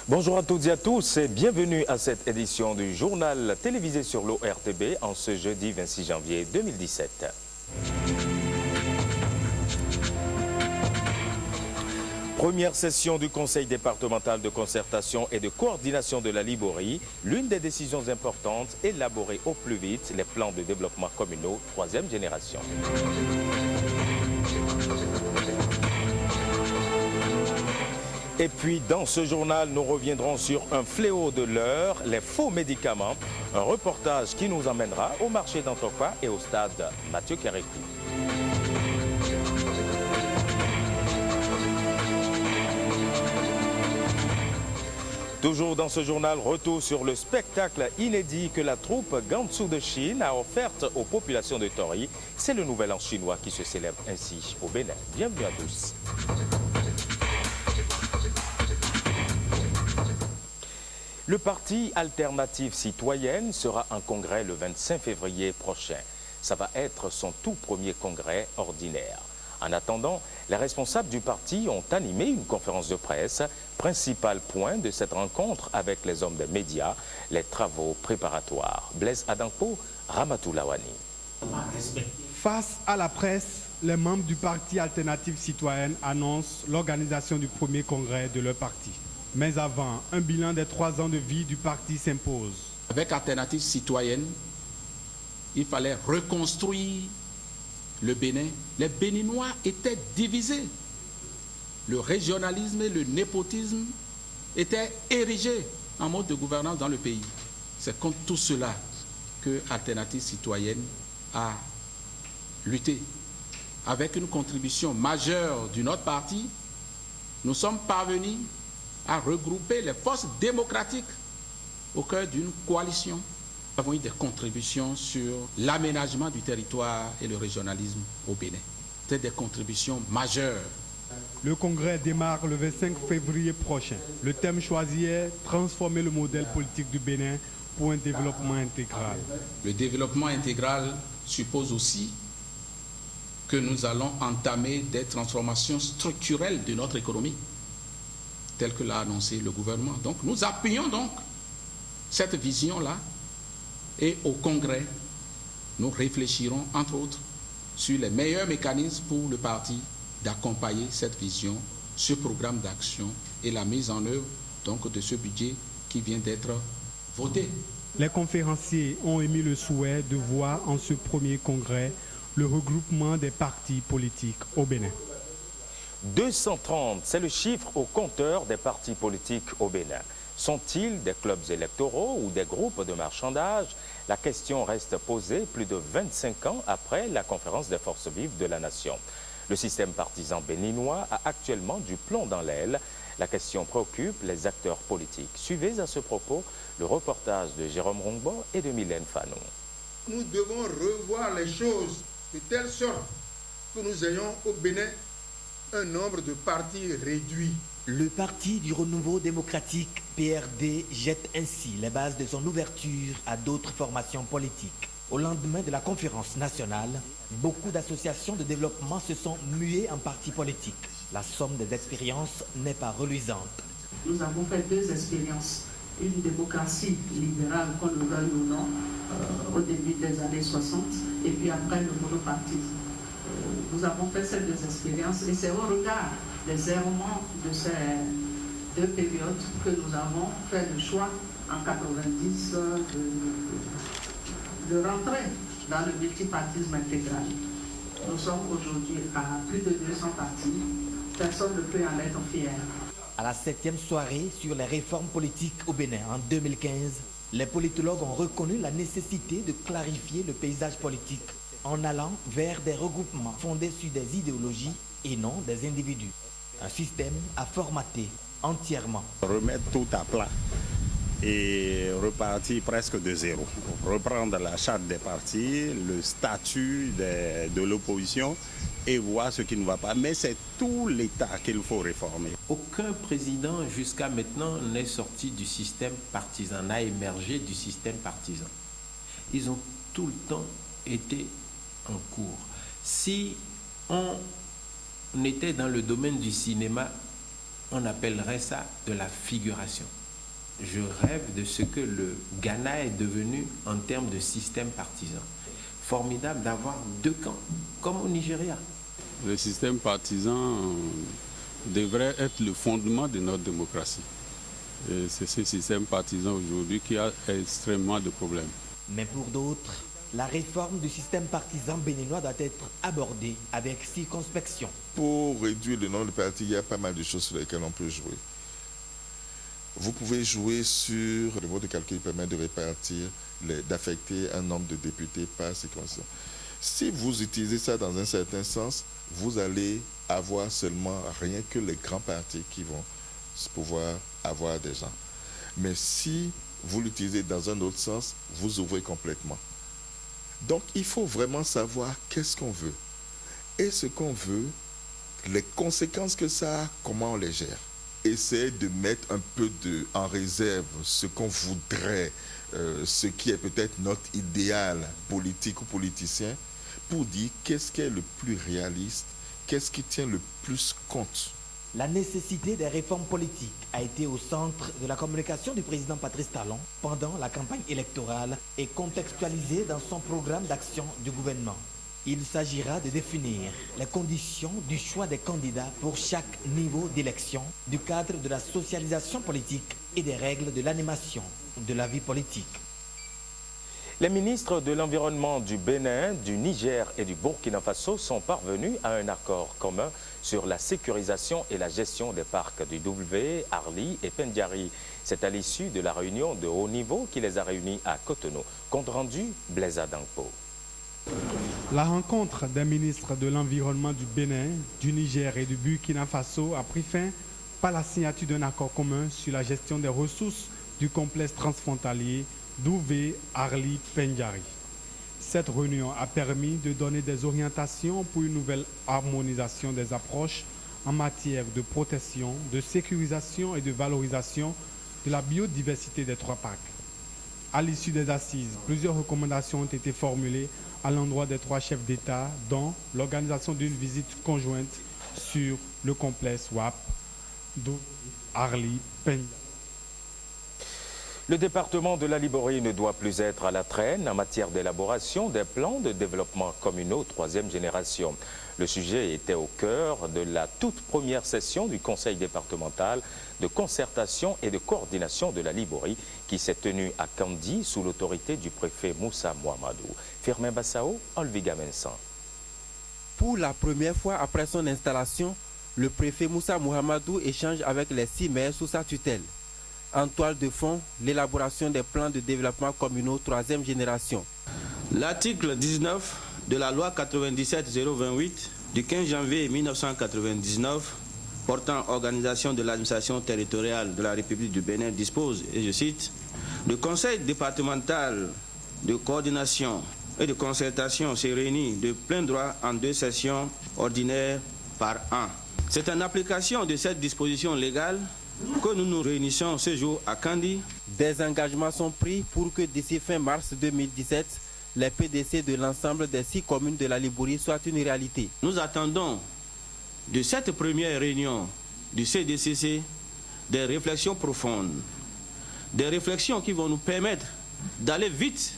Bonjour à toutes et à tous et bienvenue à cette édition du journal télévisé sur l'ORTB en ce jeudi 26 janvier 2017. Première session du Conseil départemental de concertation et de coordination de la Liborie, l'une des décisions importantes, élaborer au plus vite les plans de développement communaux troisième génération. Et puis, dans ce journal, nous reviendrons sur un fléau de l'heure, les faux médicaments, un reportage qui nous emmènera au marché d'Antokwa et au stade Mathieu Kérékou. Toujours dans ce journal, retour sur le spectacle inédit que la troupe Gansu de Chine a offert aux populations de Tori. C'est le nouvel an chinois qui se célèbre ainsi au Bénin. Bienvenue à tous. Le parti Alternative Citoyenne sera en congrès le 25 février prochain. Ça va être son tout premier congrès ordinaire. En attendant, les responsables du parti ont animé une conférence de presse. Principal point de cette rencontre avec les hommes des médias, les travaux préparatoires. Blaise Adampo, Ramatou Lawani. Face à la presse, les membres du parti Alternative Citoyenne annoncent l'organisation du premier congrès de leur parti. Mais avant, un bilan des 3 ans de vie du parti s'impose. Avec Alternative Citoyenne, il fallait reconstruire le Bénin. Les Béninois étaient divisés. Le régionalisme et le népotisme étaient érigés en mode de gouvernance dans le pays. C'est contre tout cela que Alternative Citoyenne a lutté. Avec une contribution majeure de notre parti, nous sommes parvenus à regrouper les forces démocratiques au cœur d'une coalition. Nous avons eu des contributions sur l'aménagement du territoire et le régionalisme au Bénin. C'est des contributions majeures. Le congrès démarre le 25 février prochain. Le thème choisi est « Transformer le modèle politique du Bénin pour un développement intégral ». Le développement intégral suppose aussi que nous allons entamer des transformations structurelles de notre économie, tel que l'a annoncé le gouvernement. Donc nous appuyons donc cette vision-là et au Congrès, nous réfléchirons entre autres sur les meilleurs mécanismes pour le parti d'accompagner cette vision, ce programme d'action et la mise en œuvre donc de ce budget qui vient d'être voté. Les conférenciers ont émis le souhait de voir en ce premier congrès le regroupement des partis politiques au Bénin. 230, c'est le chiffre au compteur des partis politiques au Bénin. Sont-ils des clubs électoraux ou des groupes de marchandage? La question reste posée plus de 25 ans après la conférence des forces vives de la nation. Le système partisan béninois a actuellement du plomb dans l'aile. La question préoccupe les acteurs politiques. Suivez à ce propos le reportage de Jérôme Rongbo et de Mylène Fanon. Nous devons revoir les choses de telle sorte que nous ayons au Bénin un nombre de partis réduit. Le Parti du Renouveau démocratique, PRD, jette ainsi les bases de son ouverture à d'autres formations politiques. Au lendemain de la conférence nationale, beaucoup d'associations de développement se sont muées en partis politiques. La somme des expériences n'est pas reluisante. Nous avons fait 2 expériences. Une démocratie libérale, qu'on le veuille ou non, au début des années 60, et puis après le monopartisme. Nous avons fait ces 2 expériences et c'est au regard des errements de ces 2 périodes que nous avons fait le choix en 90 de rentrer dans le multipartisme intégral. Nous sommes aujourd'hui à plus de 200 partis. Personne ne peut en être fier. À la 7e soirée sur les réformes politiques au Bénin en 2015, les politologues ont reconnu la nécessité de clarifier le paysage politique en allant vers des regroupements fondés sur des idéologies et non des individus. Un système à formater entièrement. Remettre tout à plat et repartir presque de zéro. Reprendre la charte des partis, le statut de l'opposition et voir ce qui ne va pas. Mais c'est tout l'État qu'il faut réformer. Aucun président jusqu'à maintenant n'est sorti du système partisan, n'a émergé du système partisan. Ils ont tout le temps été en cours. Si on était dans le domaine du cinéma, on appellerait ça de la figuration. Je rêve de ce que le Ghana est devenu en termes de système partisan. Formidable d'avoir deux camps, comme au Nigeria. Le système partisan devrait être le fondement de notre démocratie. Et c'est ce système partisan aujourd'hui qui a extrêmement de problèmes. Mais pour d'autres, la réforme du système partisan béninois doit être abordée avec circonspection. Pour réduire le nombre de partis, il y a pas mal de choses sur lesquelles on peut jouer. Vous pouvez jouer sur le mode de calcul qui permet de répartir, d'affecter un nombre de députés par circonscription. Si vous utilisez ça dans un certain sens, vous allez avoir seulement rien que les grands partis qui vont pouvoir avoir des gens. Mais si vous l'utilisez dans un autre sens, vous ouvrez complètement. Donc il faut vraiment savoir qu'est-ce qu'on veut. Et ce qu'on veut, les conséquences que ça a, comment on les gère. Essayer de mettre un peu en réserve ce qu'on voudrait, ce qui est peut-être notre idéal politique ou politicien, pour dire qu'est-ce qui est le plus réaliste, qu'est-ce qui tient le plus compte. La nécessité des réformes politiques a été au centre de la communication du président Patrice Talon pendant la campagne électorale et contextualisée dans son programme d'action du gouvernement. Il s'agira de définir les conditions du choix des candidats pour chaque niveau d'élection, du cadre de la socialisation politique et des règles de l'animation de la vie politique. Les ministres de l'Environnement du Bénin, du Niger et du Burkina Faso sont parvenus à un accord commun sur la sécurisation et la gestion des parcs du W, Arli et Pendiari. C'est à l'issue de la réunion de haut niveau qui les a réunis à Cotonou. Compte rendu, Blaise Adangpo. La rencontre des ministres de l'Environnement du Bénin, du Niger et du Burkina Faso a pris fin par la signature d'un accord commun sur la gestion des ressources du complexe transfrontalier Douvé, Arli, Pendiari. Cette réunion a permis de donner des orientations pour une nouvelle harmonisation des approches en matière de protection, de sécurisation et de valorisation de la biodiversité des trois parcs. À l'issue des assises, plusieurs recommandations ont été formulées à l'endroit des trois chefs d'État, dont l'organisation d'une visite conjointe sur le complexe WAP, Douvé, Arli, Pendiari. Le département de la Liborie ne doit plus être à la traîne en matière d'élaboration des plans de développement communaux troisième génération. Le sujet était au cœur de la toute première session du Conseil départemental de concertation et de coordination de la Liborie qui s'est tenue à Kandi sous l'autorité du préfet Moussa Mouhamadou. Firmin Bassao, Olviga Vincent. Pour la première fois après son installation, le préfet Moussa Mouhamadou échange avec les 6 maires sous sa tutelle. En toile de fond, l'élaboration des plans de développement communaux troisième génération. L'article 19 de la loi 97-028 du 15 janvier 1999 portant organisation de l'administration territoriale de la République du Bénin dispose, et je cite, « Le Conseil départemental de coordination et de concertation se réunit de plein droit en 2 sessions ordinaires par an. » C'est en application de cette disposition légale que nous nous réunissons ce jour à Kandi. Des engagements sont pris pour que d'ici fin mars 2017, les PDC de l'ensemble des 6 communes de la Liborie soient une réalité. Nous attendons de cette première réunion du CDCC des réflexions profondes, des réflexions qui vont nous permettre d'aller vite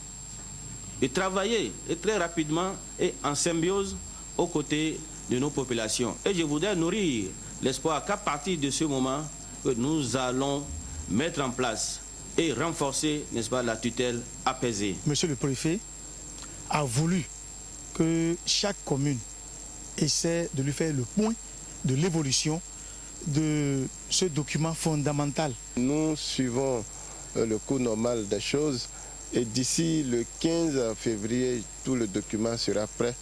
et travailler et très rapidement et en symbiose aux côtés de nos populations. Et je voudrais nourrir l'espoir qu'à partir de ce moment, que nous allons mettre en place et renforcer, n'est-ce pas, la tutelle apaisée. Monsieur le préfet a voulu que chaque commune essaie de lui faire le point de l'évolution de ce document fondamental. Nous suivons le cours normal des choses et d'ici le 15 février, tout le document sera prêt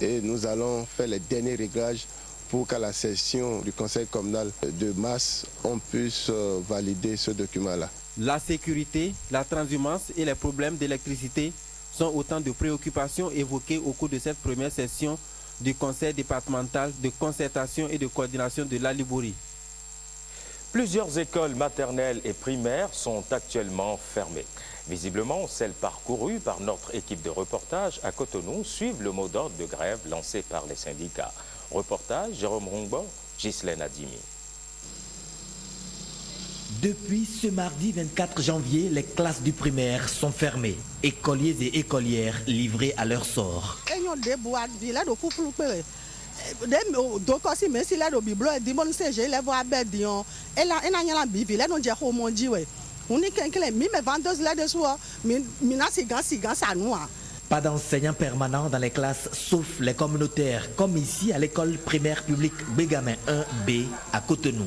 et nous allons faire les derniers réglages pour qu'à la session du conseil communal de mars, on puisse valider ce document-là. La sécurité, la transhumance et les problèmes d'électricité sont autant de préoccupations évoquées au cours de cette première session du conseil départemental de concertation et de coordination de la Liborie. Plusieurs écoles maternelles et primaires sont actuellement fermées. Visiblement, celles parcourues par notre équipe de reportage à Cotonou suivent le mot d'ordre de grève lancé par les syndicats. Reportage, Jérôme Rongbo, Ghislaine Adimi. Depuis ce mardi 24 janvier, les classes du primaire sont fermées. Écoliers et écolières livrés à leur sort. Pas d'enseignants permanents dans les classes, sauf les communautaires, comme ici à l'école primaire publique Bégamin 1B à Cotonou.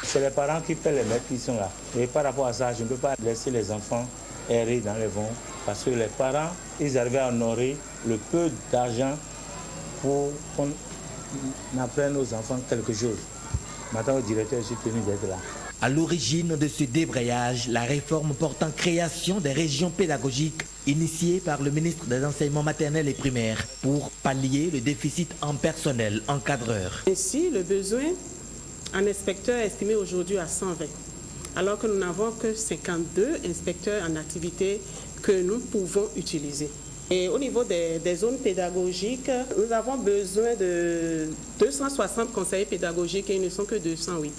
C'est les parents qui paient les maîtres qui sont là. Et par rapport à ça, je ne peux pas laisser les enfants errer dans les vents. Parce que les parents, ils arrivaient à honorer le peu d'argent pour qu'on apprenne aux enfants quelque chose. Maintenant, le directeur, je suis tenu d'être là. À l'origine de ce débrayage, la réforme portant création des régions pédagogiques initiée par le ministre des Enseignements maternels et primaires pour pallier le déficit en personnel encadreur. Ainsi, le besoin en inspecteurs est estimé aujourd'hui à 120, alors que nous n'avons que 52 inspecteurs en activité que nous pouvons utiliser. Et au niveau des zones pédagogiques, nous avons besoin de 260 conseillers pédagogiques et ils ne sont que 208.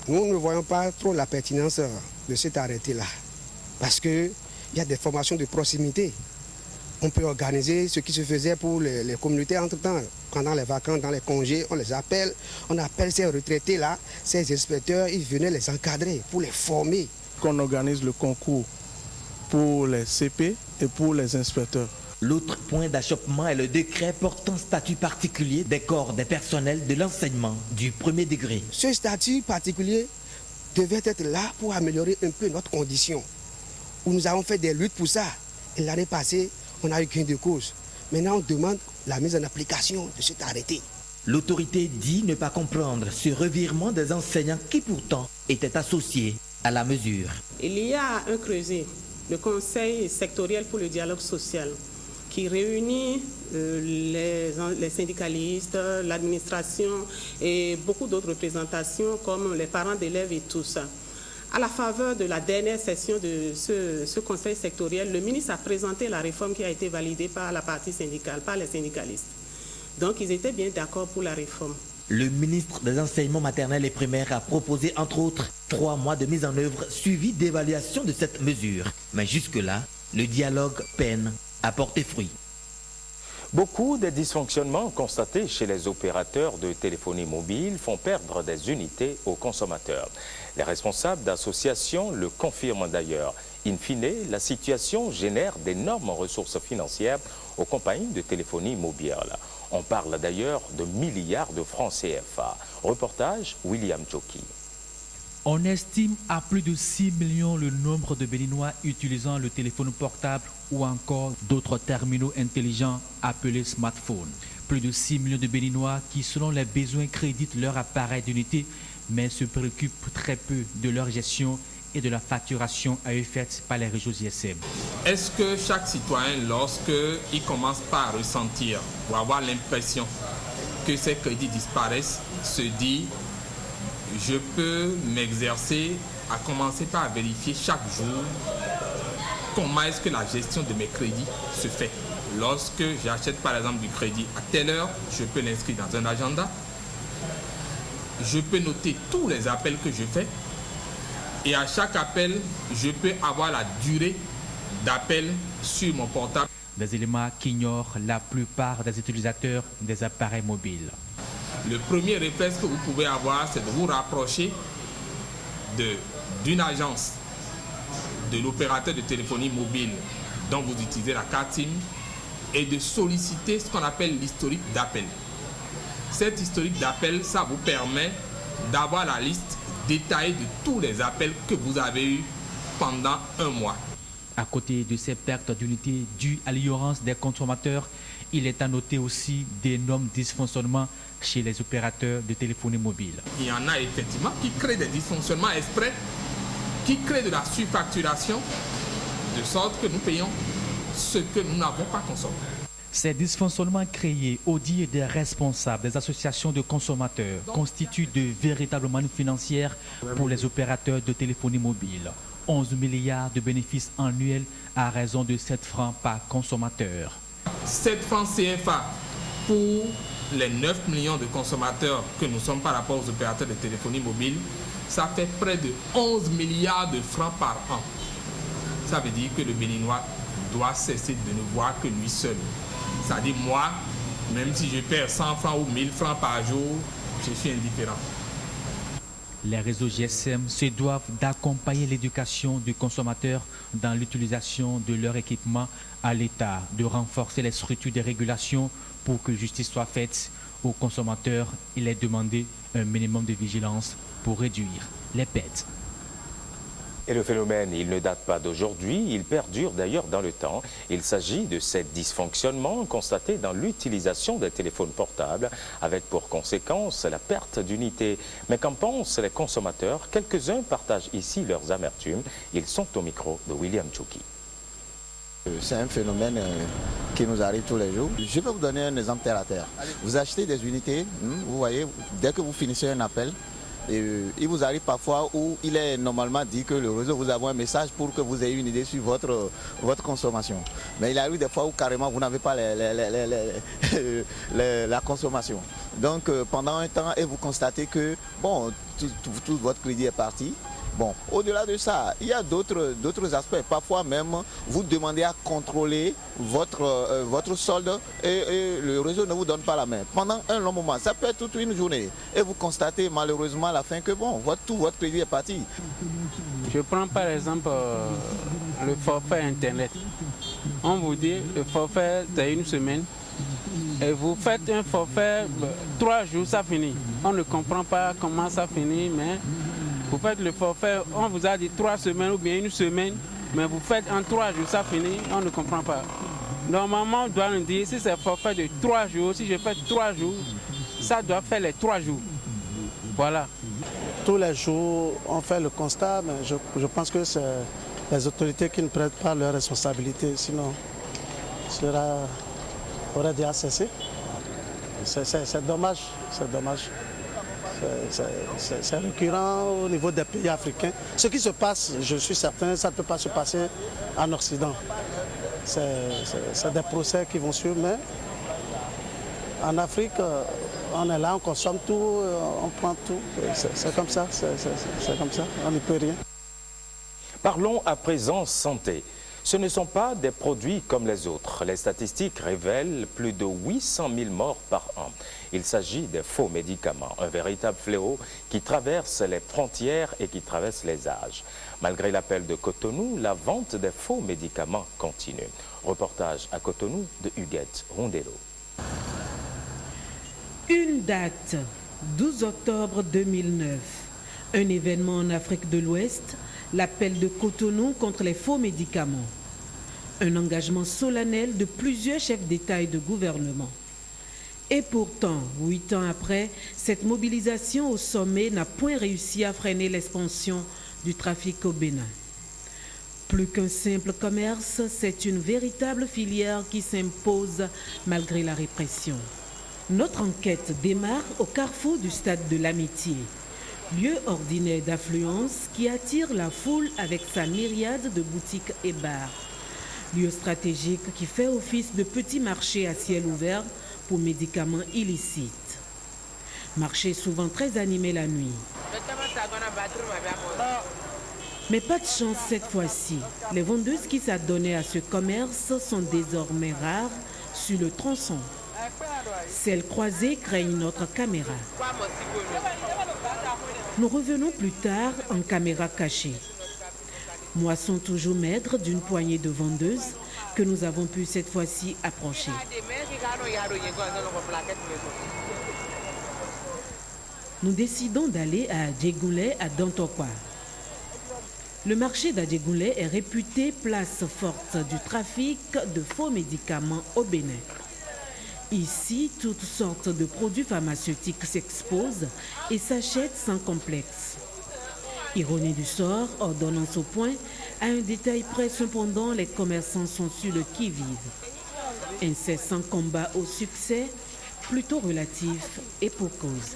Nous ne voyons pas trop la pertinence de cet arrêté-là, parce qu'il y a des formations de proximité. On peut organiser ce qui se faisait pour les communautés entre-temps. Pendant les vacances, dans les congés, on les appelle, on appelle ces retraités-là, ces inspecteurs, ils venaient les encadrer pour les former. Qu'on organise le concours pour les CP et pour les inspecteurs. L'autre point d'achoppement est le décret portant statut particulier des corps des personnels de l'enseignement du premier degré. Ce statut particulier devait être là pour améliorer un peu notre condition. Nous avons fait des luttes pour ça. Et l'année passée, on a eu gain de cause. Maintenant, on demande la mise en application de cet arrêté. L'autorité dit ne pas comprendre ce revirement des enseignants qui pourtant étaient associés à la mesure. Il y a un creuset, le Conseil sectoriel pour le dialogue social, qui réunit les syndicalistes, l'administration et beaucoup d'autres représentations comme les parents d'élèves et tout ça. À la faveur de la dernière session de ce conseil sectoriel, le ministre a présenté la réforme qui a été validée par la partie syndicale, par les syndicalistes. Donc ils étaient bien d'accord pour la réforme. Le ministre des Enseignements maternels et primaires a proposé entre autres 3 mois de mise en œuvre suivi d'évaluation de cette mesure. Mais jusque-là, le dialogue peine à porter fruit. Beaucoup des dysfonctionnements constatés chez les opérateurs de téléphonie mobile font perdre des unités aux consommateurs. Les responsables d'associations le confirment d'ailleurs. In fine, la situation génère d'énormes ressources financières aux compagnies de téléphonie mobile. On parle d'ailleurs de milliards de francs CFA. Reportage William Joki. On estime à plus de 6 millions le nombre de Béninois utilisant le téléphone portable ou encore d'autres terminaux intelligents appelés smartphones. Plus de 6 millions de Béninois qui, selon les besoins, créditent leur appareil d'unité, mais se préoccupent très peu de leur gestion et de la facturation à eux faite par les réseaux GSM. Est-ce que chaque citoyen, lorsqu'il commence par ressentir ou avoir l'impression que ses crédits disparaissent, se dit « je peux m'exercer à commencer par vérifier chaque jour comment est-ce que la gestion de mes crédits se fait. Lorsque j'achète par exemple du crédit à telle heure, je peux l'inscrire dans un agenda. Je peux noter tous les appels que je fais. Et à chaque appel, je peux avoir la durée d'appel sur mon portable. » Des éléments qu'ignorent la plupart des utilisateurs des appareils mobiles. Le premier réflexe que vous pouvez avoir, c'est de vous rapprocher d'une agence, de l'opérateur de téléphonie mobile dont vous utilisez la carte SIM et de solliciter ce qu'on appelle l'historique d'appel. Cet historique d'appel, ça vous permet d'avoir la liste détaillée de tous les appels que vous avez eus pendant un mois. À côté de ces pertes d'unités dues à l'ignorance des consommateurs, il est à noter aussi d'énormes dysfonctionnements chez les opérateurs de téléphonie mobile. Il y en a effectivement qui créent des dysfonctionnements exprès, qui créent de la surfacturation, de sorte que nous payons ce que nous n'avons pas consommé. Ces dysfonctionnements créés au dire des responsables des associations de consommateurs constituent de véritables mannes financières pour les opérateurs de téléphonie mobile. 11 milliards de bénéfices annuels à raison de 7 francs par consommateur. 7 francs CFA pour les 9 millions de consommateurs que nous sommes par rapport aux opérateurs de téléphonie mobile, ça fait près de 11 milliards de francs par an. Ça veut dire que le Béninois doit cesser de ne voir que lui seul. C'est-à-dire moi, même si je perds 100 francs ou 1000 francs par jour, je suis indifférent. Les réseaux GSM se doivent d'accompagner l'éducation du consommateur dans l'utilisation de leur équipement, à l'État de renforcer les structures de régulation pour que justice soit faite aux consommateurs. Il est demandé un minimum de vigilance pour réduire les pertes. Et le phénomène, il ne date pas d'aujourd'hui, il perdure d'ailleurs dans le temps. Il s'agit de ces dysfonctionnements constatés dans l'utilisation des téléphones portables, avec pour conséquence la perte d'unité. Mais qu'en pensent les consommateurs? Quelques-uns partagent ici leurs amertumes. Ils sont au micro de William Chouki. C'est un phénomène qui nous arrive tous les jours. Je vais vous donner un exemple terre à terre. Vous achetez des unités, vous voyez, dès que vous finissez un appel, il vous arrive parfois où il est normalement dit que le réseau vous envoie un message pour que vous ayez une idée sur votre consommation. Mais il arrive des fois où carrément vous n'avez pas la consommation. Donc pendant un temps, et vous constatez que bon, tout votre crédit est parti. Bon, au-delà de ça, il y a d'autres aspects. Parfois même, vous demandez à contrôler votre solde et le réseau ne vous donne pas la main. Pendant un long moment, ça peut être toute une journée. Et vous constatez malheureusement à la fin que bon, tout votre crédit est parti. Je prends par exemple le forfait Internet. On vous dit le forfait c'est une semaine. Et vous faites un forfait, 3 jours, ça finit. On ne comprend pas comment ça finit, mais vous faites le forfait, on vous a dit 3 semaines ou bien une semaine, mais vous faites en 3 jours, ça finit, on ne comprend pas. Normalement, on doit nous dire si c'est forfait de 3 jours, si je fais 3 jours, ça doit faire les 3 jours. Voilà. Tous les jours, on fait le constat, mais je pense que c'est les autorités qui ne prennent pas leurs responsabilités, sinon cela aurait déjà cessé. C'est dommage, c'est dommage. C'est récurrent au niveau des pays africains. Ce qui se passe, je suis certain, ça ne peut pas se passer en Occident. C'est des procès qui vont suivre, mais en Afrique, on est là, on consomme tout, on prend tout. C'est comme ça, c'est comme ça, on n'y peut rien. Parlons à présent santé. Ce ne sont pas des produits comme les autres. Les statistiques révèlent plus de 800 000 morts par an. Il s'agit des faux médicaments, un véritable fléau qui traverse les frontières et qui traverse les âges. Malgré l'appel de Cotonou, la vente des faux médicaments continue. Reportage à Cotonou de Huguette Rondello. Une date, 12 octobre 2009. Un événement en Afrique de l'Ouest, l'appel de Cotonou contre les faux médicaments. Un engagement solennel de plusieurs chefs d'État et de gouvernement. Et pourtant, 8 ans après, cette mobilisation au sommet n'a point réussi à freiner l'expansion du trafic au Bénin. Plus qu'un simple commerce, c'est une véritable filière qui s'impose malgré la répression. Notre enquête démarre au carrefour du stade de l'Amitié, lieu ordinaire d'affluence qui attire la foule avec sa myriade de boutiques et bars. Lieu stratégique qui fait office de petit marché à ciel ouvert pour médicaments illicites. Marché souvent très animé la nuit. Mais pas de chance cette fois-ci. Les vendeuses qui s'adonnaient à ce commerce sont désormais rares sur le tronçon. Celles croisées craignent notre caméra. Nous revenons plus tard en caméra cachée. Moisson toujours maigre d'une poignée de vendeuses que nous avons pu cette fois-ci approcher. Nous décidons d'aller à Adjegunle à Dantokwa. Le marché d'Adjegunle est réputé place forte du trafic de faux médicaments au Bénin. Ici, toutes sortes de produits pharmaceutiques s'exposent et s'achètent sans complexe. Ironie du sort, ordonnance au point, à un détail près cependant, les commerçants sont sur le qui-vive. Incessant combat au succès, plutôt relatif et pour cause.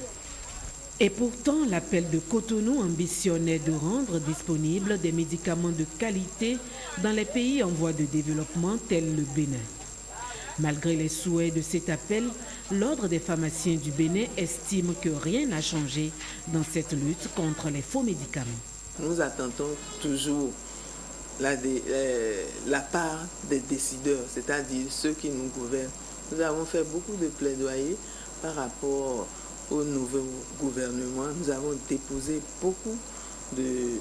Et pourtant, l'appel de Cotonou ambitionnait de rendre disponibles des médicaments de qualité dans les pays en voie de développement tels le Bénin. Malgré les souhaits de cet appel, l'Ordre des pharmaciens du Bénin estime que rien n'a changé dans cette lutte contre les faux médicaments. Nous attendons toujours la part des décideurs, c'est-à-dire ceux qui nous gouvernent. Nous avons fait beaucoup de plaidoyer par rapport au nouveau gouvernement. Nous avons déposé beaucoup de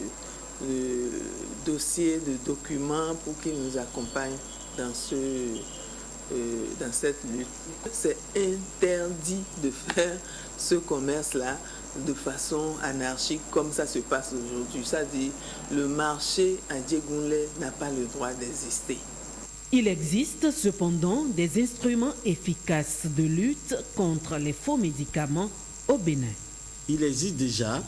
dossiers, de documents pour qu'ils nous accompagnent dans cette lutte. C'est interdit de faire ce commerce-là de façon anarchique comme ça se passe aujourd'hui. C'est-à-dire le marché à Djegunle n'a pas le droit d'exister. Il existe cependant des instruments efficaces de lutte contre les faux médicaments au Bénin. Il existe déjà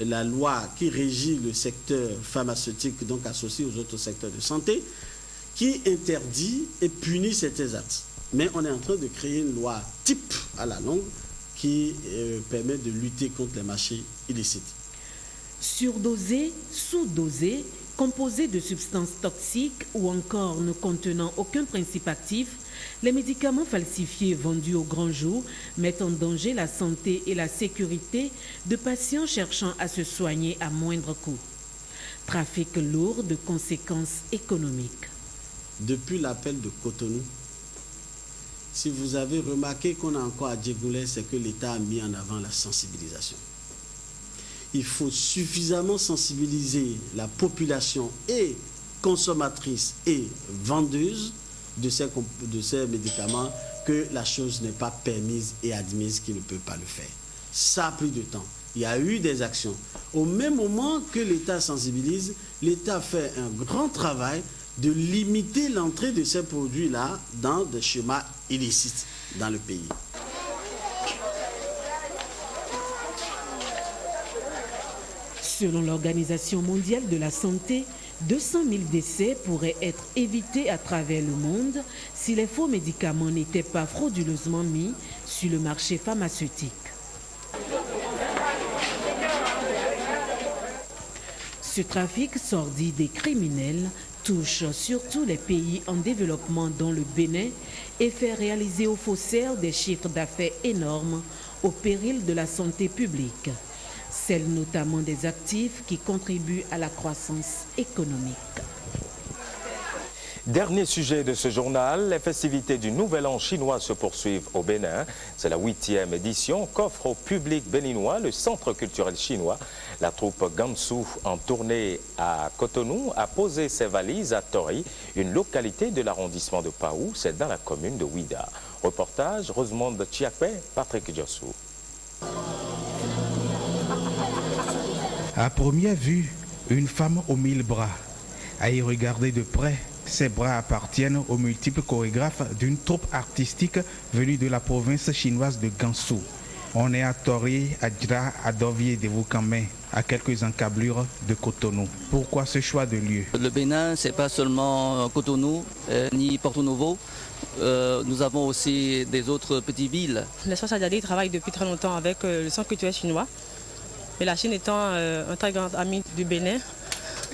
la loi qui régit le secteur pharmaceutique, donc associé aux autres secteurs de santé, qui interdit et punit certains actes. Mais on est en train de créer une loi type à la longue qui permet de lutter contre les marchés illicites. Surdosés, sous-dosés, composés de substances toxiques ou encore ne contenant aucun principe actif, les médicaments falsifiés vendus au grand jour mettent en danger la santé et la sécurité de patients cherchant à se soigner à moindre coût. Trafic lourd de conséquences économiques. Depuis l'appel de Cotonou, si vous avez remarqué qu'on a encore à Djegunle, c'est que l'État a mis en avant la sensibilisation. Il faut suffisamment sensibiliser la population et consommatrice et vendeuse de ces médicaments que la chose n'est pas permise et admise qu'il ne peut pas le faire. Ça a pris du temps. Il y a eu des actions. Au même moment que l'État sensibilise, l'État fait un grand travail de limiter l'entrée de ces produits-là dans des schémas illicites dans le pays. Selon l'Organisation mondiale de la santé, 200 000 décès pourraient être évités à travers le monde si les faux médicaments n'étaient pas frauduleusement mis sur le marché pharmaceutique. Ce trafic sordide et criminel touche surtout les pays en développement dont le Bénin et fait réaliser aux faussaires des chiffres d'affaires énormes au péril de la santé publique. Celle notamment des actifs qui contribuent à la croissance économique. Dernier sujet de ce journal, les festivités du Nouvel An chinois se poursuivent au Bénin. C'est la 8e édition qu'offre au public béninois le Centre culturel chinois. La troupe Gansu, en tournée à Cotonou, a posé ses valises à Tori, une localité de l'arrondissement de Paou, c'est dans la commune de Ouida. Reportage Rosemonde Chiakpe, Patrick Diossou. À première vue, une femme aux 1000 bras. À y regarder de près, ses bras appartiennent aux multiples chorégraphes d'une troupe artistique venue de la province chinoise de Gansu. On est à Tori, à Djra, à Dovier de Wukamé, à quelques encablures de Cotonou. Pourquoi ce choix de lieu? Le Bénin, ce n'est pas seulement Cotonou ni Porto Novo. Nous avons aussi des autres petites villes. L'espace Adjadé travaille depuis très longtemps avec le Centre culturel chinois. Et la Chine étant un très grand ami du Bénin,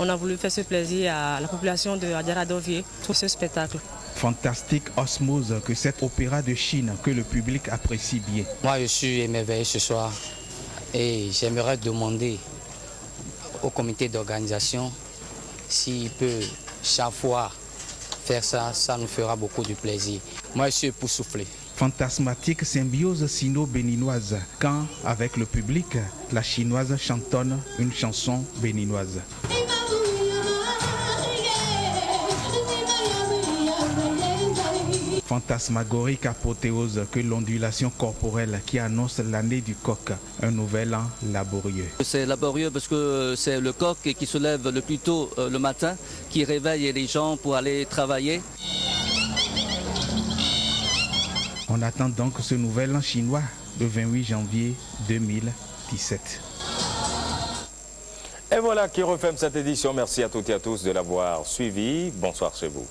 on a voulu faire ce plaisir à la population de Adjara-Dovier pour ce spectacle. Fantastique osmose que cet opéra de Chine que le public apprécie bien. Moi, je suis émerveillé ce soir et j'aimerais demander au comité d'organisation s'il peut chaque fois faire ça, ça nous fera beaucoup de plaisir. Moi, je suis époustouflé. Fantasmatique symbiose sino-béninoise, quand, avec le public, la chinoise chantonne une chanson béninoise. Fantasmagorique apothéose que l'ondulation corporelle qui annonce l'année du coq, un nouvel an laborieux. C'est laborieux parce que c'est le coq qui se lève le plus tôt le matin, qui réveille les gens pour aller travailler. On attend donc ce nouvel an chinois le 28 janvier 2017. Et voilà qui referme cette édition. Merci à toutes et à tous de l'avoir suivi. Bonsoir chez vous.